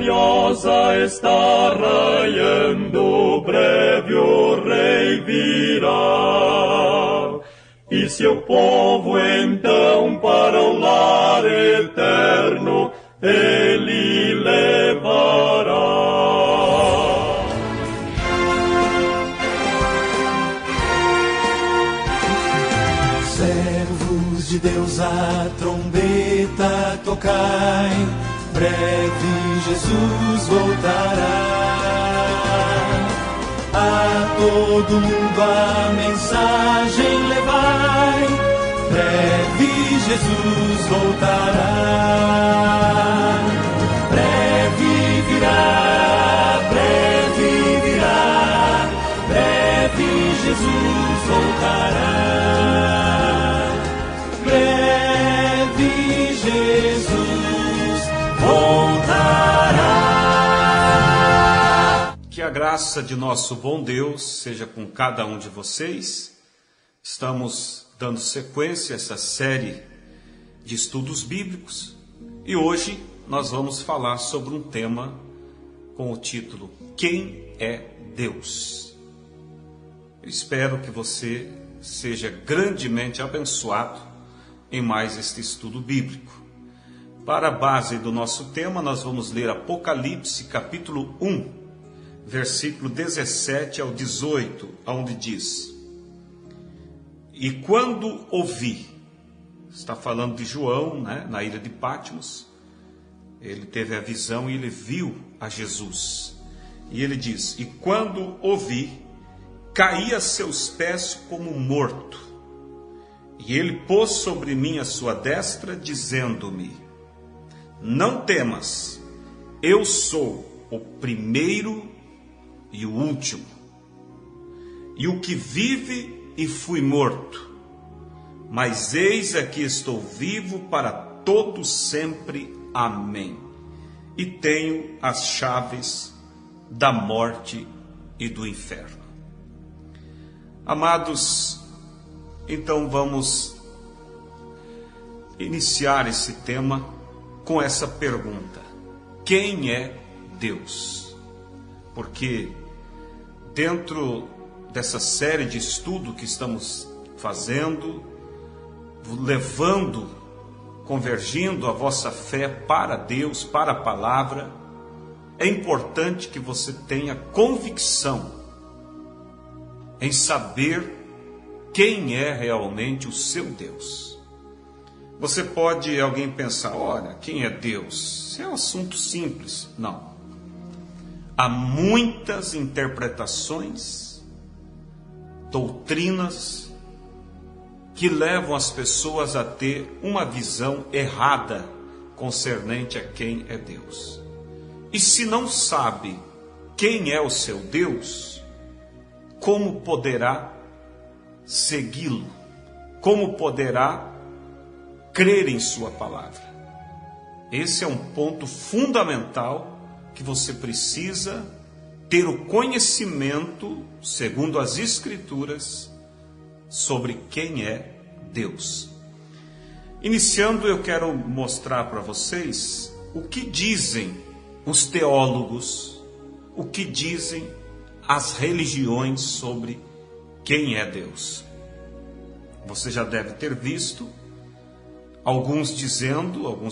gloriosa está raiando, breve o Rei virá. E seu povo então para o lar eterno ele levará. Servos de Deus, a trombeta tocai, breve Jesus voltará. A todo mundo a mensagem levai, breve Jesus voltará. Breve virá, breve virá, breve Jesus voltará. Breve Jesus voltará. Que a graça de nosso bom Deus seja com cada um de vocês. Estamos dando sequência a essa série de estudos bíblicos e hoje nós vamos falar sobre um tema com o título Quem é Deus? Eu espero que você seja grandemente abençoado em mais este estudo bíblico. Para a base do nosso tema, nós vamos ler Apocalipse capítulo 1, versículo 17 ao 18, onde diz: E quando ouvi, está falando de João, na ilha de Patmos, ele teve a visão e ele viu a Jesus. E ele diz: E quando ouvi, caí a seus pés como morto. E ele pôs sobre mim a sua destra, dizendo-me: Não temas, eu sou o primeiro e o último, e o que vive e fui morto, mas eis aqui estou vivo para todo sempre. Amém. E tenho as chaves da morte e do inferno. Amados, então vamos iniciar esse tema com essa pergunta: quem é Deus? Porque dentro dessa série de estudo que estamos fazendo, convergindo a vossa fé para Deus, para a palavra, é importante que você tenha convicção em saber quem é realmente o seu Deus. Você pode, alguém pensar, olha, quem é Deus? Isso é um assunto simples. Não. Há muitas interpretações, doutrinas, que levam as pessoas a ter uma visão errada concernente a quem é Deus. E se não sabe quem é o seu Deus, como poderá segui-lo? Como poderá crer em sua palavra? Esse é um ponto fundamental que você precisa ter o conhecimento, segundo as Escrituras, sobre quem é Deus. Iniciando, eu quero mostrar para vocês o que dizem os teólogos, o que dizem as religiões sobre quem é Deus. Você já deve ter visto alguns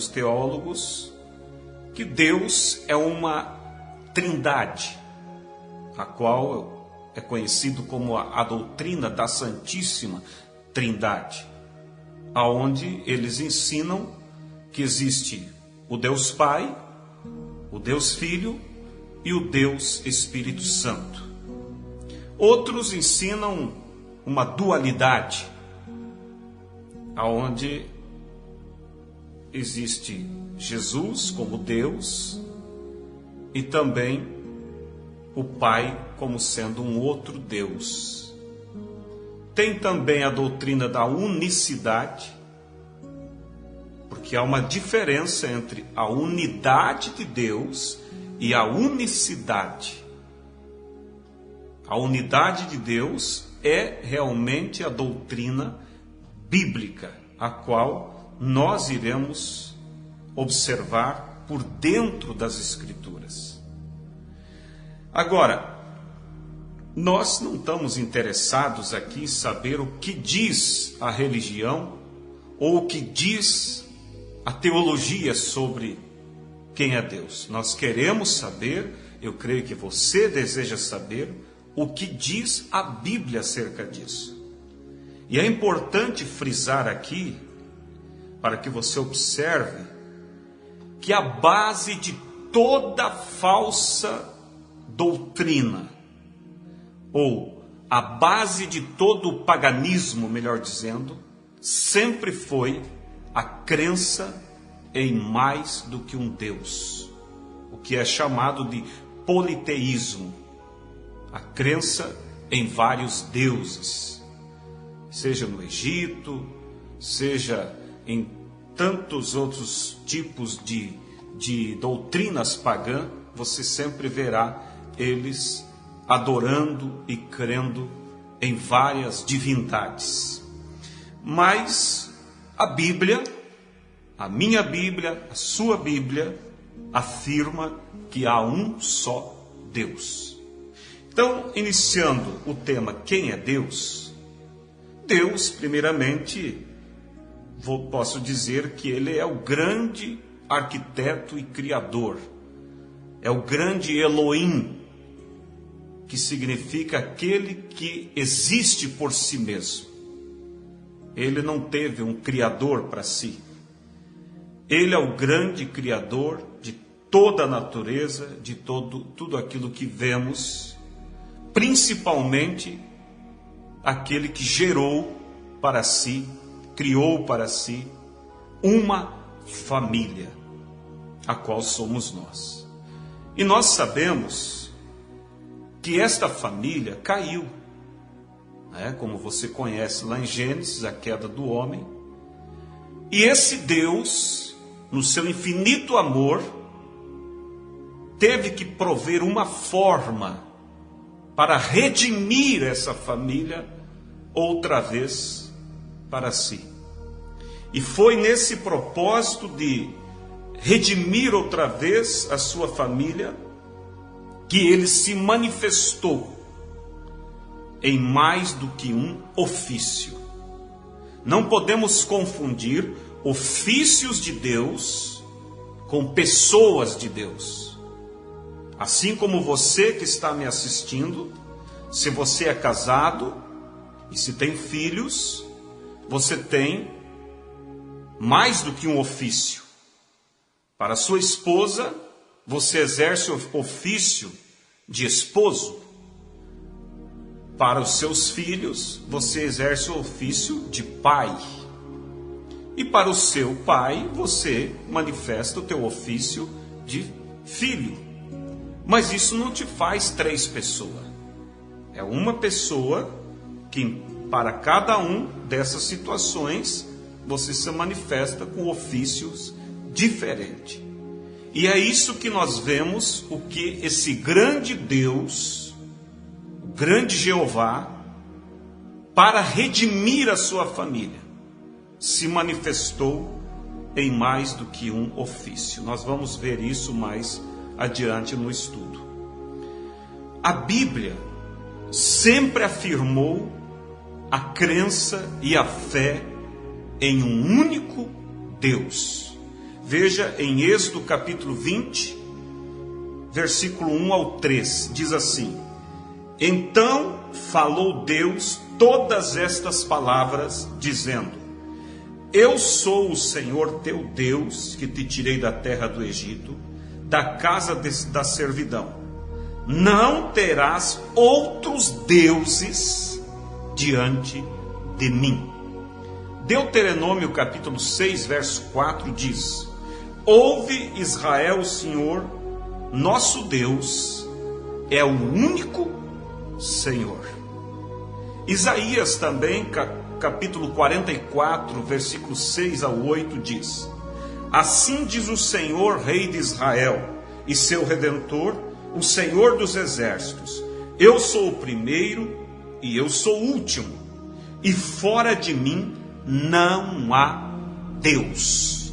teólogos, que Deus é uma trindade, a qual é conhecido como a doutrina da Santíssima Trindade, aonde eles ensinam que existe o Deus Pai, o Deus Filho e o Deus Espírito Santo. Outros ensinam uma dualidade, aonde existe Jesus como Deus e também o Pai como sendo um outro Deus. Tem também a doutrina da unicidade, porque há uma diferença entre a unidade de Deus e a unicidade. A unidade de Deus é realmente a doutrina bíblica, a qual nós iremos observar por dentro das Escrituras. Agora, nós não estamos interessados aqui em saber o que diz a religião ou o que diz a teologia sobre quem é Deus. Nós queremos saber, eu creio que você deseja saber, o que diz a Bíblia acerca disso. E é importante frisar aqui, para que você observe, que a base de toda falsa doutrina, ou a base de todo o paganismo, melhor dizendo, sempre foi a crença em mais do que um Deus, o que é chamado de politeísmo, a crença em vários deuses, seja no Egito, seja em tantos outros tipos de doutrinas pagãs, você sempre verá eles adorando e crendo em várias divindades. Mas a Bíblia, a minha Bíblia, a sua Bíblia, afirma que há um só Deus. Então, iniciando o tema quem é Deus? Deus, primeiramente, posso dizer que Ele é o grande arquiteto e criador. É o grande Elohim, que significa aquele que existe por si mesmo. Ele não teve um criador para si. Ele é o grande criador de toda a natureza, de tudo aquilo que vemos, principalmente aquele que gerou para si, criou para si uma família, a qual somos nós. E nós sabemos que esta família caiu, como você conhece lá em Gênesis, a queda do homem. E esse Deus, no seu infinito amor, teve que prover uma forma para redimir essa família outra vez para si. E foi nesse propósito de redimir outra vez a sua família que ele se manifestou em mais do que um ofício. Não podemos confundir ofícios de Deus com pessoas de Deus. Assim como você que está me assistindo, se você é casado e se tem filhos, você tem mais do que um ofício. Para sua esposa, você exerce o ofício de esposo. Para os seus filhos, você exerce o ofício de pai. E para o seu pai, você manifesta o teu ofício de filho. Mas isso não te faz três pessoas. É uma pessoa que, para cada um dessas situações, você se manifesta com ofícios diferentes. E é isso que nós vemos, o que esse grande Deus, o grande Jeová, para redimir a sua família, se manifestou em mais do que um ofício. Nós vamos ver isso mais adiante no estudo. A Bíblia sempre afirmou a crença e a fé em um único Deus. Veja em Êxodo capítulo 20, versículo 1 ao 3, diz assim: Então falou Deus todas estas palavras, dizendo: Eu sou o Senhor teu Deus, que te tirei da terra do Egito, da casa da servidão. Não terás outros deuses diante de mim. Deuteronômio capítulo 6, verso 4 diz: Ouve, Israel, o Senhor, nosso Deus, é o único Senhor. Isaías também, capítulo 44, versículos 6 ao 8 diz: Assim diz o Senhor, Rei de Israel, e seu Redentor, o Senhor dos Exércitos: Eu sou o primeiro e eu sou o último, e fora de mim não há Deus.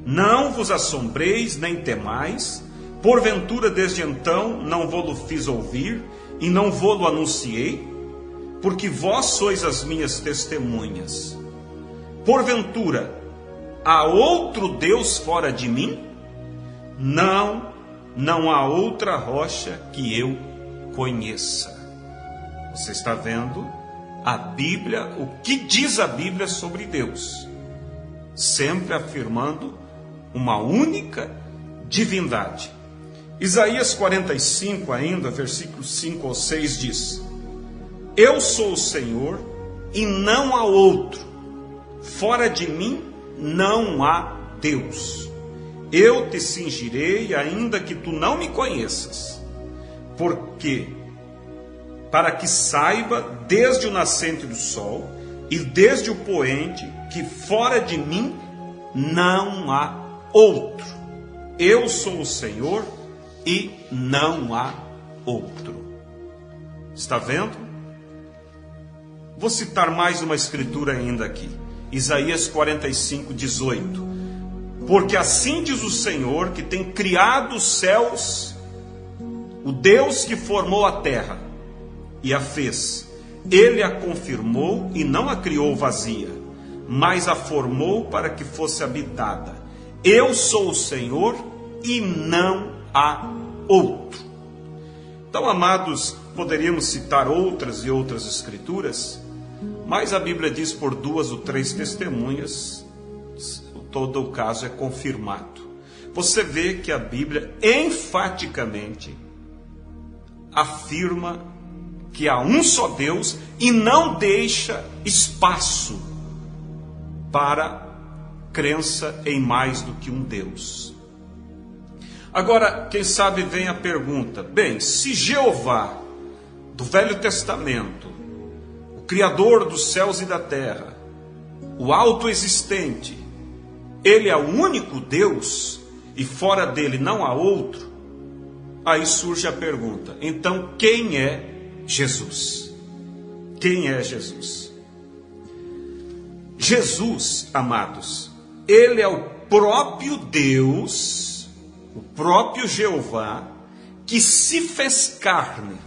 Não vos assombreis, nem temais, porventura desde então não vou-lo fiz ouvir, e não vou-lo anunciei, porque vós sois as minhas testemunhas. Porventura, há outro Deus fora de mim? Não há outra rocha que eu conheça. Você está vendo a Bíblia, o que diz a Bíblia sobre Deus, sempre afirmando uma única divindade. Isaías 45 ainda, versículos 5 ou 6 diz: Eu sou o Senhor e não há outro, fora de mim não há Deus. Eu te cingirei ainda que tu não me conheças, porque para que saiba desde o nascente do sol e desde o poente que fora de mim não há outro. Eu sou o Senhor e não há outro. Está vendo? Vou citar mais uma escritura ainda aqui. Isaías 45, 18. Porque assim diz o Senhor, que tem criado os céus, o Deus que formou a terra e a fez. Ele a confirmou e não a criou vazia, mas a formou para que fosse habitada. Eu sou o Senhor e não há outro. Então, amados, poderíamos citar outras e outras escrituras, mas a Bíblia diz por 2 ou 3 testemunhas, todo o caso é confirmado. Você vê que a Bíblia enfaticamente afirma que há um só Deus e não deixa espaço para crença em mais do que um Deus. Agora, quem sabe vem a pergunta: bem, se Jeová do Velho Testamento, o Criador dos céus e da terra, o autoexistente, Ele é o único Deus e fora dele não há outro, aí surge a pergunta: então quem é Jesus? Quem é Jesus? Jesus, amados, Ele é o próprio Deus, o próprio Jeová, que se fez carne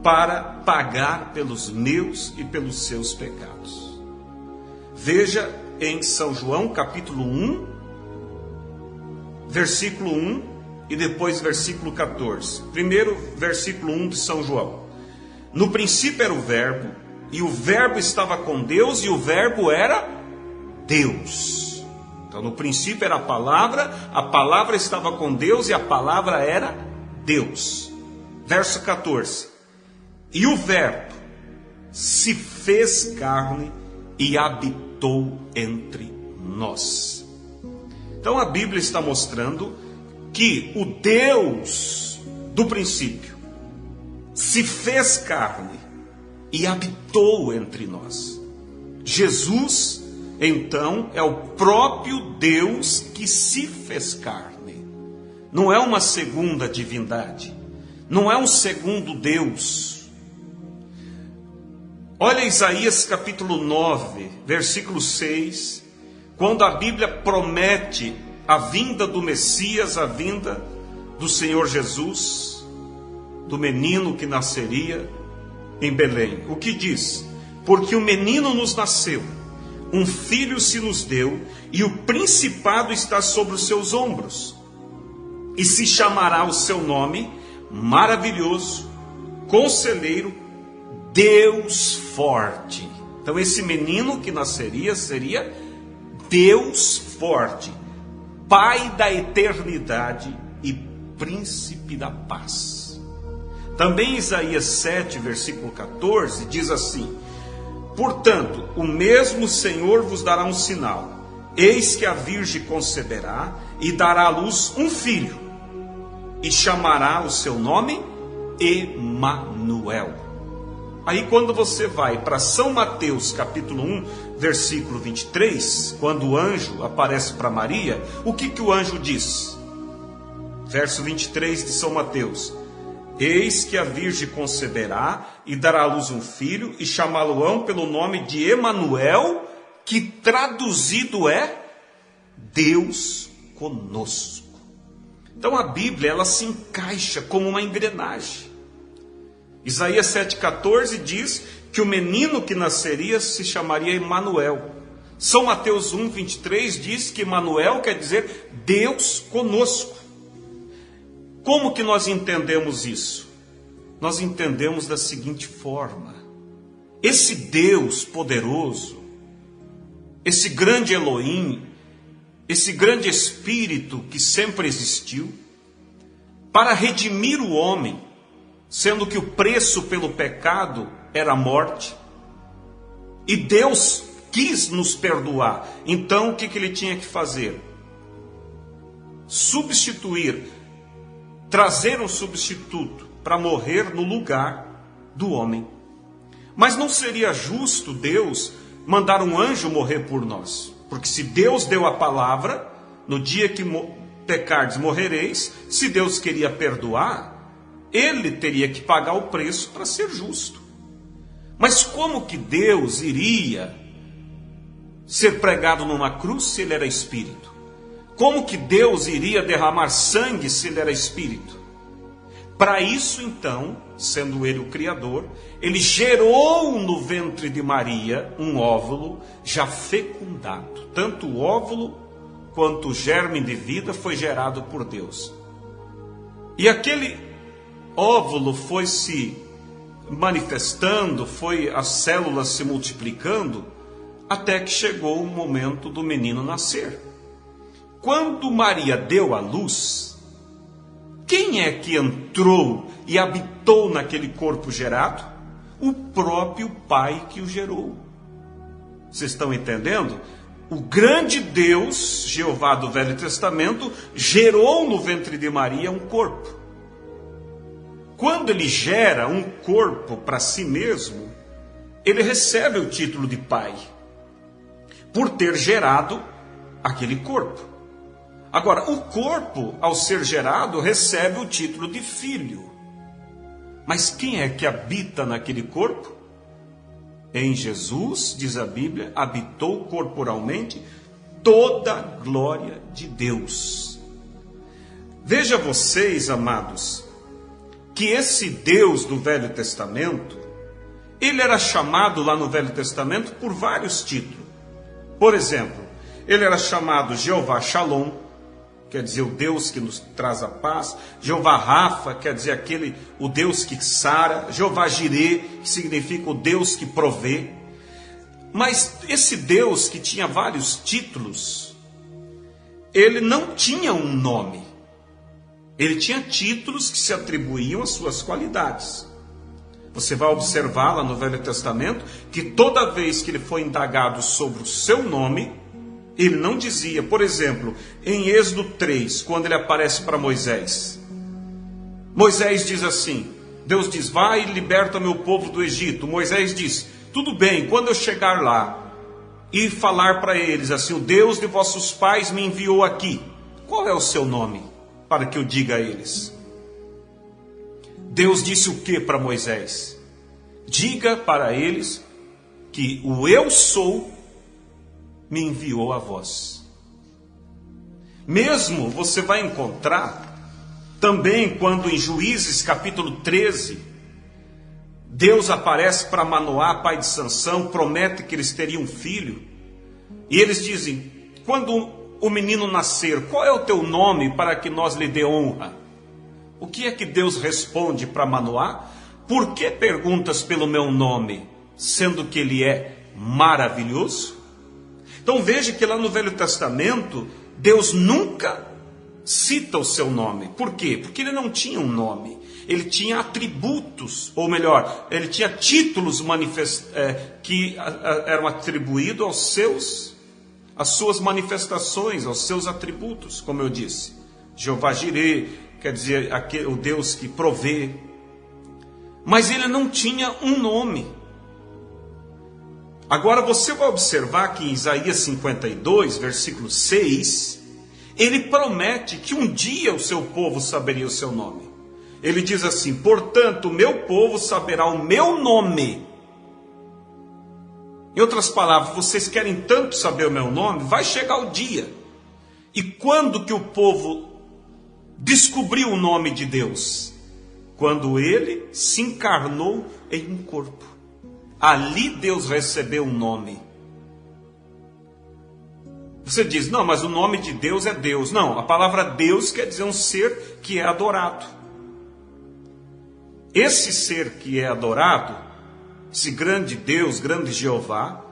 para pagar pelos meus e pelos seus pecados. Veja em São João capítulo 1, versículo 1 e depois versículo 14. Primeiro versículo 1 de São João. No princípio era o Verbo, e o Verbo estava com Deus, e o Verbo era Deus. Então no princípio era a palavra estava com Deus, e a palavra era Deus. Verso 14. E o Verbo se fez carne e habitou entre nós. Então a Bíblia está mostrando que o Deus do princípio se fez carne e habitou entre nós. Jesus, então, é o próprio Deus que se fez carne. Não é uma segunda divindade, não é um segundo Deus. Olha Isaías capítulo 9, versículo 6, quando a Bíblia promete a vinda do Messias, a vinda do Senhor Jesus, do menino que nasceria em Belém. O que diz? Porque o menino nos nasceu, um filho se nos deu, e o principado está sobre os seus ombros, e se chamará o seu nome Maravilhoso, Conselheiro, Deus Forte. Então esse menino que nasceria seria Deus Forte, Pai da eternidade e Príncipe da paz. Também Isaías 7, versículo 14, diz assim: portanto, o mesmo Senhor vos dará um sinal. Eis que a Virgem conceberá e dará à luz um filho, e chamará o seu nome Emanuel. Aí quando você vai para São Mateus capítulo 1, versículo 23, quando o anjo aparece para Maria, o que o anjo diz? Verso 23 de São Mateus: eis que a Virgem conceberá e dará à luz um filho, e chamá-lo-ão pelo nome de Emanuel, que traduzido é Deus conosco. Então a Bíblia, ela se encaixa como uma engrenagem. Isaías 7,14 diz que o menino que nasceria se chamaria Emanuel. São Mateus 1,23 diz que Emanuel quer dizer Deus conosco. Como que nós entendemos isso? Nós entendemos da seguinte forma: esse Deus poderoso, esse grande Elohim, esse grande Espírito que sempre existiu, para redimir o homem, sendo que o preço pelo pecado era a morte, e Deus quis nos perdoar. Então o que ele tinha que fazer? Substituir, trazer um substituto para morrer no lugar do homem. Mas não seria justo Deus mandar um anjo morrer por nós, porque se Deus deu a palavra, no dia que pecardes morrereis, se Deus queria perdoar, ele teria que pagar o preço para ser justo. Mas como que Deus iria ser pregado numa cruz se ele era espírito? Como que Deus iria derramar sangue se ele era espírito? Para isso, então, sendo ele o Criador, ele gerou no ventre de Maria um óvulo já fecundado. Tanto o óvulo quanto o germe de vida foi gerado por Deus. E aquele óvulo foi se manifestando, foi as células se multiplicando, até que chegou o momento do menino nascer. Quando Maria deu à luz, quem é que entrou e habitou naquele corpo gerado? O próprio Pai que o gerou. Vocês estão entendendo? O grande Deus, Jeová do Velho Testamento, gerou no ventre de Maria um corpo. Quando ele gera um corpo para si mesmo, ele recebe o título de Pai, por ter gerado aquele corpo. Agora, o corpo, ao ser gerado, recebe o título de filho. Mas quem é que habita naquele corpo? Em Jesus, diz a Bíblia, habitou corporalmente toda a glória de Deus. Veja vocês, amados, que esse Deus do Velho Testamento, ele era chamado lá no Velho Testamento por vários títulos. Por exemplo, ele era chamado Jeová Shalom, quer dizer o Deus que nos traz a paz. Jeová Rafa, quer dizer o Deus que sara. Jeová Jirê, que significa o Deus que provê. Mas esse Deus que tinha vários títulos, ele não tinha um nome. Ele tinha títulos que se atribuíam às suas qualidades. Você vai observar lá no Velho Testamento que toda vez que ele foi indagado sobre o seu nome, ele não dizia, por exemplo, em Êxodo 3, quando ele aparece para Moisés. Moisés diz assim, Deus diz, vai e liberta meu povo do Egito. Moisés diz, tudo bem, quando eu chegar lá e falar para eles assim, o Deus de vossos pais me enviou aqui, qual é o seu nome? Para que eu diga a eles. Deus disse o que para Moisés? Diga para eles que o eu sou me enviou a vós. Mesmo você vai encontrar também quando em Juízes capítulo 13, Deus aparece para Manoá, pai de Sansão, promete que eles teriam um filho, e eles dizem, quando o menino nascer, qual é o teu nome para que nós lhe dê honra? O que é que Deus responde para Manoá? Por que perguntas pelo meu nome, sendo que ele é maravilhoso? Então veja que lá no Velho Testamento, Deus nunca cita o seu nome. Por quê? Porque ele não tinha um nome. Ele tinha atributos, ou melhor, ele tinha títulos que eram atribuídos às suas manifestações, aos seus atributos, como eu disse. Jeová Jirê, quer dizer, o Deus que provê. Mas ele não tinha um nome. Agora você vai observar que em Isaías 52, versículo 6, ele promete que um dia o seu povo saberia o seu nome. Ele diz assim, portanto, o meu povo saberá o meu nome. Em outras palavras, vocês querem tanto saber o meu nome? Vai chegar o dia E quando que o povo descobriu o nome de Deus? Quando ele se encarnou em um corpo. Ali Deus recebeu um nome. Você diz, não, mas o nome de Deus é Deus. Não, a palavra Deus quer dizer um ser que é adorado. Esse ser que é adorado, esse grande Deus, grande Jeová,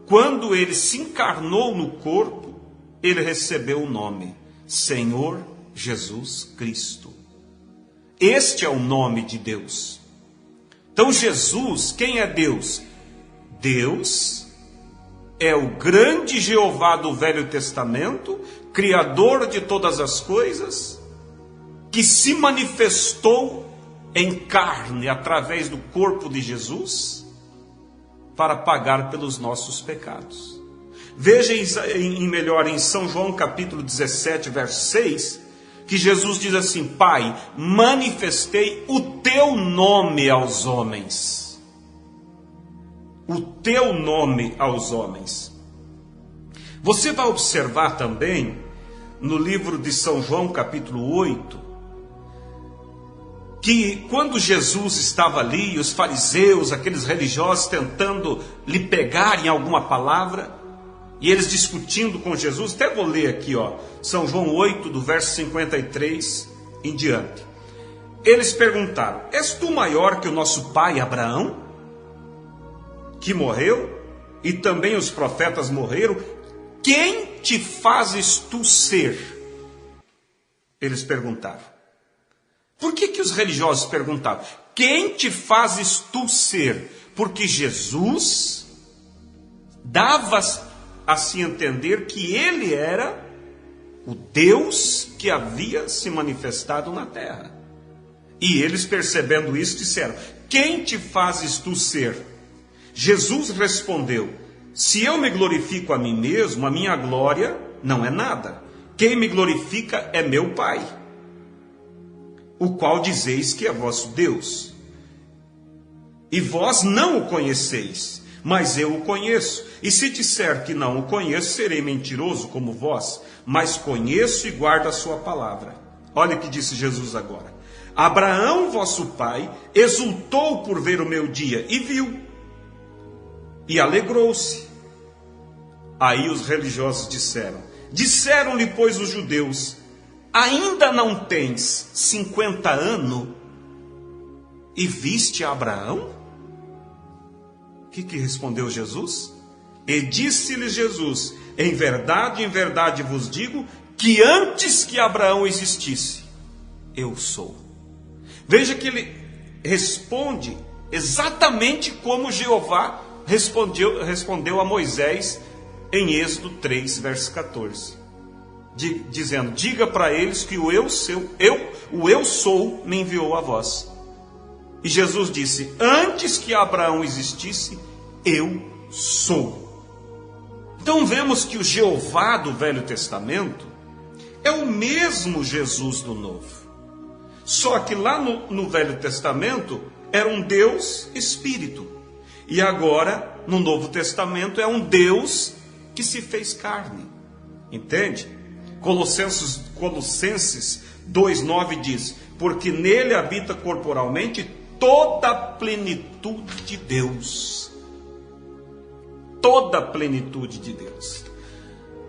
quando ele se encarnou no corpo, ele recebeu o nome Senhor Jesus Cristo. Este é o nome de Deus. Então Jesus, quem é Deus? Deus é o grande Jeová do Velho Testamento, Criador de todas as coisas, que se manifestou em carne através do corpo de Jesus para pagar pelos nossos pecados. Veja melhor em São João capítulo 17, verso 6, que Jesus diz assim: Pai, manifestei o teu nome aos homens. O teu nome aos homens. Você vai observar também no livro de São João capítulo 8, que quando Jesus estava ali, os fariseus, aqueles religiosos tentando lhe pegar em alguma palavra, e eles discutindo com Jesus, até vou ler aqui, São João 8, do verso 53 em diante. Eles perguntaram: és tu maior que o nosso pai Abraão, que morreu, e também os profetas morreram? Quem te fazes tu ser? Eles perguntaram. Por que os religiosos perguntavam? Quem te fazes tu ser? Porque Jesus dava a se entender que ele era o Deus que havia se manifestado na terra. E eles, percebendo isso, disseram: quem te fazes tu ser? Jesus respondeu: se eu me glorifico a mim mesmo, a minha glória não é nada. Quem me glorifica é meu Pai, o qual dizeis que é vosso Deus. E vós não o conheceis, mas eu o conheço. E se disser que não o conheço, serei mentiroso como vós, mas conheço e guardo a sua palavra. Olha o que disse Jesus agora: Abraão, vosso pai, exultou por ver o meu dia, e viu, e alegrou-se. Aí os religiosos disseram-lhe, pois, os judeus: ainda não tens 50 anos e viste Abraão? O que respondeu Jesus? E disse-lhe Jesus: em verdade vos digo, que antes que Abraão existisse, eu sou. Veja que ele responde exatamente como Jeová respondeu a Moisés em Êxodo 3, verso 14. Dizendo: diga para eles que o eu sou me enviou a vós. E Jesus disse: antes que Abraão existisse, eu sou. Então vemos que o Jeová do Velho Testamento é o mesmo Jesus do Novo. Só que lá no Velho Testamento era um Deus Espírito. E agora, no Novo Testamento, é um Deus que se fez carne. Entende? Colossenses 2,9 diz: porque nele habita corporalmente toda a plenitude de Deus. Toda a plenitude de Deus.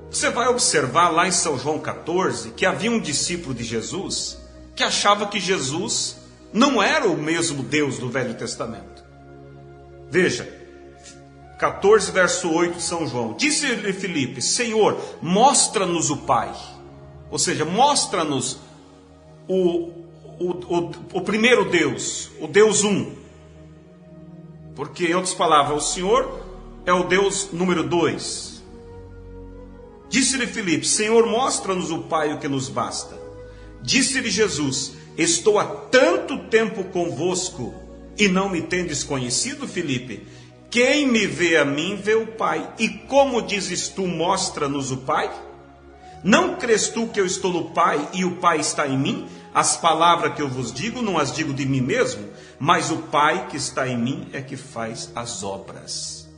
Você vai observar lá em São João 14 que havia um discípulo de Jesus que achava que Jesus não era o mesmo Deus do Velho Testamento. Veja, 14 verso 8 de São João: disse-lhe Filipe: Senhor, mostra-nos o Pai. Ou seja, mostra-nos o primeiro Deus, o Deus um. Porque, em outras palavras, o Senhor é o Deus número 2. Disse-lhe Filipe: Senhor, mostra-nos o Pai, o que nos basta. Disse-lhe Jesus: estou há tanto tempo convosco e não me tendes conhecido, Filipe? Quem me vê a mim, vê o Pai. E como dizes tu, mostra-nos o Pai? Não crês tu que eu estou no Pai e o Pai está em mim? As palavras que eu vos digo, não as digo de mim mesmo, mas o Pai que está em mim é que faz as obras.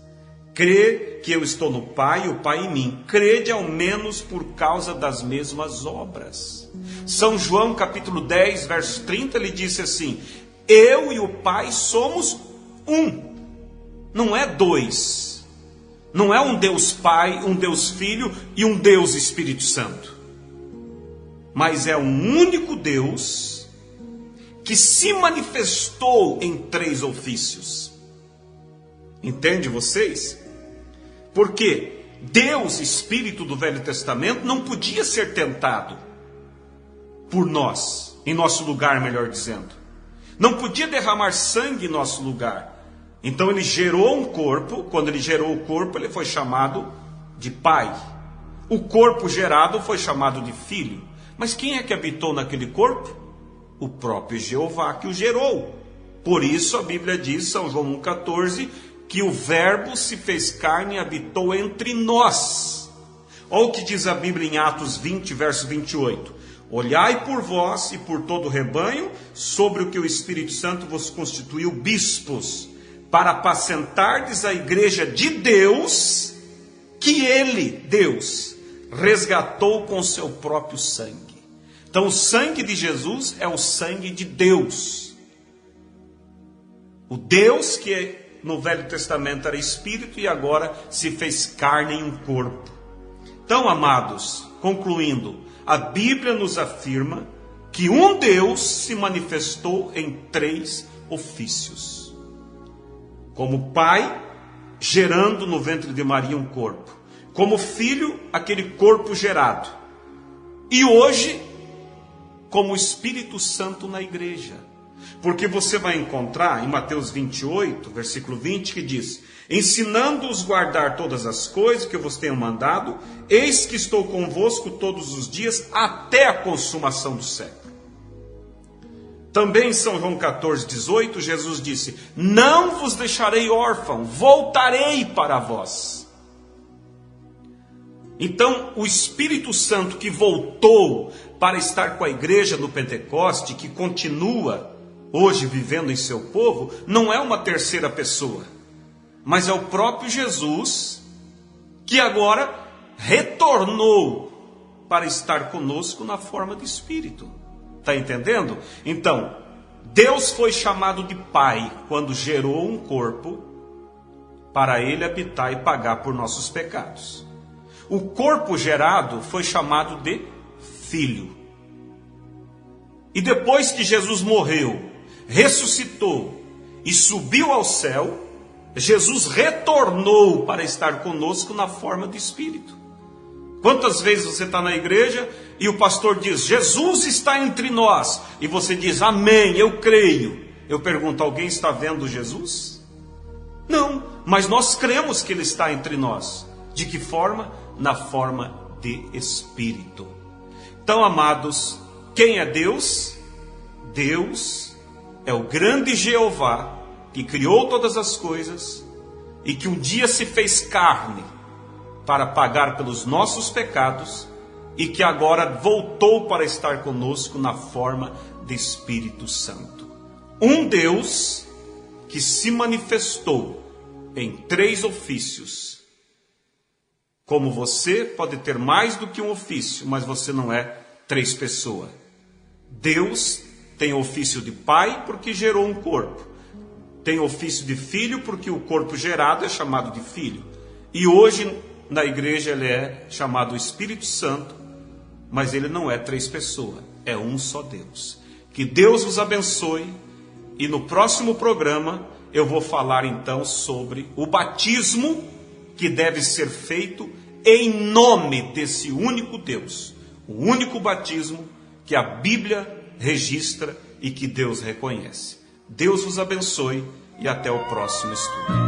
Crê que eu estou no Pai e o Pai em mim. Crede ao menos por causa das mesmas obras. São João capítulo 10, verso 30, ele disse assim: eu e o Pai somos um. Não é dois. Não é um Deus Pai, um Deus Filho e um Deus Espírito Santo. Mas é um único Deus que se manifestou em 3 ofícios. Entende vocês? Porque Deus, Espírito do Velho Testamento, não podia ser tentado por nós, em nosso lugar, melhor dizendo. Não podia derramar sangue em nosso lugar. Então ele gerou um corpo. Quando ele gerou o corpo, ele foi chamado de Pai. O corpo gerado foi chamado de Filho. Mas quem é que habitou naquele corpo? O próprio Jeová que o gerou. Por isso a Bíblia diz, São João 1,14, que o Verbo se fez carne e habitou entre nós. Olha o que diz a Bíblia em Atos 20, verso 28. Olhai por vós e por todo o rebanho, sobre o que o Espírito Santo vos constituiu bispos, para apacentardes a igreja de Deus, que Ele, Deus, resgatou com seu próprio sangue. Então o sangue de Jesus é o sangue de Deus. O Deus que no Velho Testamento era espírito e agora se fez carne em um corpo. Então, amados, concluindo, a Bíblia nos afirma que um Deus se manifestou em 3 ofícios. Como Pai, gerando no ventre de Maria um corpo. Como Filho, aquele corpo gerado. E hoje, como Espírito Santo na igreja. Porque você vai encontrar em Mateus 28, versículo 20, que diz: ensinando-os guardar todas as coisas que eu vos tenho mandado, eis que estou convosco todos os dias, até a consumação do século. Também em São João 14, 18, Jesus disse: não vos deixarei órfão, voltarei para vós. Então, o Espírito Santo que voltou para estar com a igreja no Pentecoste, que continua hoje vivendo em seu povo, não é uma terceira pessoa, mas é o próprio Jesus, que agora retornou para estar conosco na forma de Espírito. Está entendendo? Então, Deus foi chamado de Pai quando gerou um corpo para Ele habitar e pagar por nossos pecados. O corpo gerado foi chamado de Filho. E depois que Jesus morreu, ressuscitou e subiu ao céu, Jesus retornou para estar conosco na forma de Espírito. Quantas vezes você está na igreja e o pastor diz: Jesus está entre nós, e você diz: amém, eu creio. Eu pergunto: alguém está vendo Jesus? Não, mas nós cremos que Ele está entre nós. De que forma? Na forma de Espírito. Então, amados, quem é Deus? Deus é o grande Jeová, que criou todas as coisas e que um dia se fez carne para pagar pelos nossos pecados e que agora voltou para estar conosco na forma de Espírito Santo. Um Deus que se manifestou em 3 ofícios. Como você pode ter mais do que um ofício, mas você não é 3 pessoas. Deus tem ofício de Pai porque gerou um corpo. Tem ofício de Filho porque o corpo gerado é chamado de Filho. E hoje na igreja ele é chamado Espírito Santo, mas ele não é 3 pessoas, é um só Deus. Que Deus os abençoe, e no próximo programa eu vou falar então sobre o batismo que deve ser feito em nome desse único Deus. O único batismo que a Bíblia registra e que Deus reconhece. Deus os abençoe e até o próximo estudo.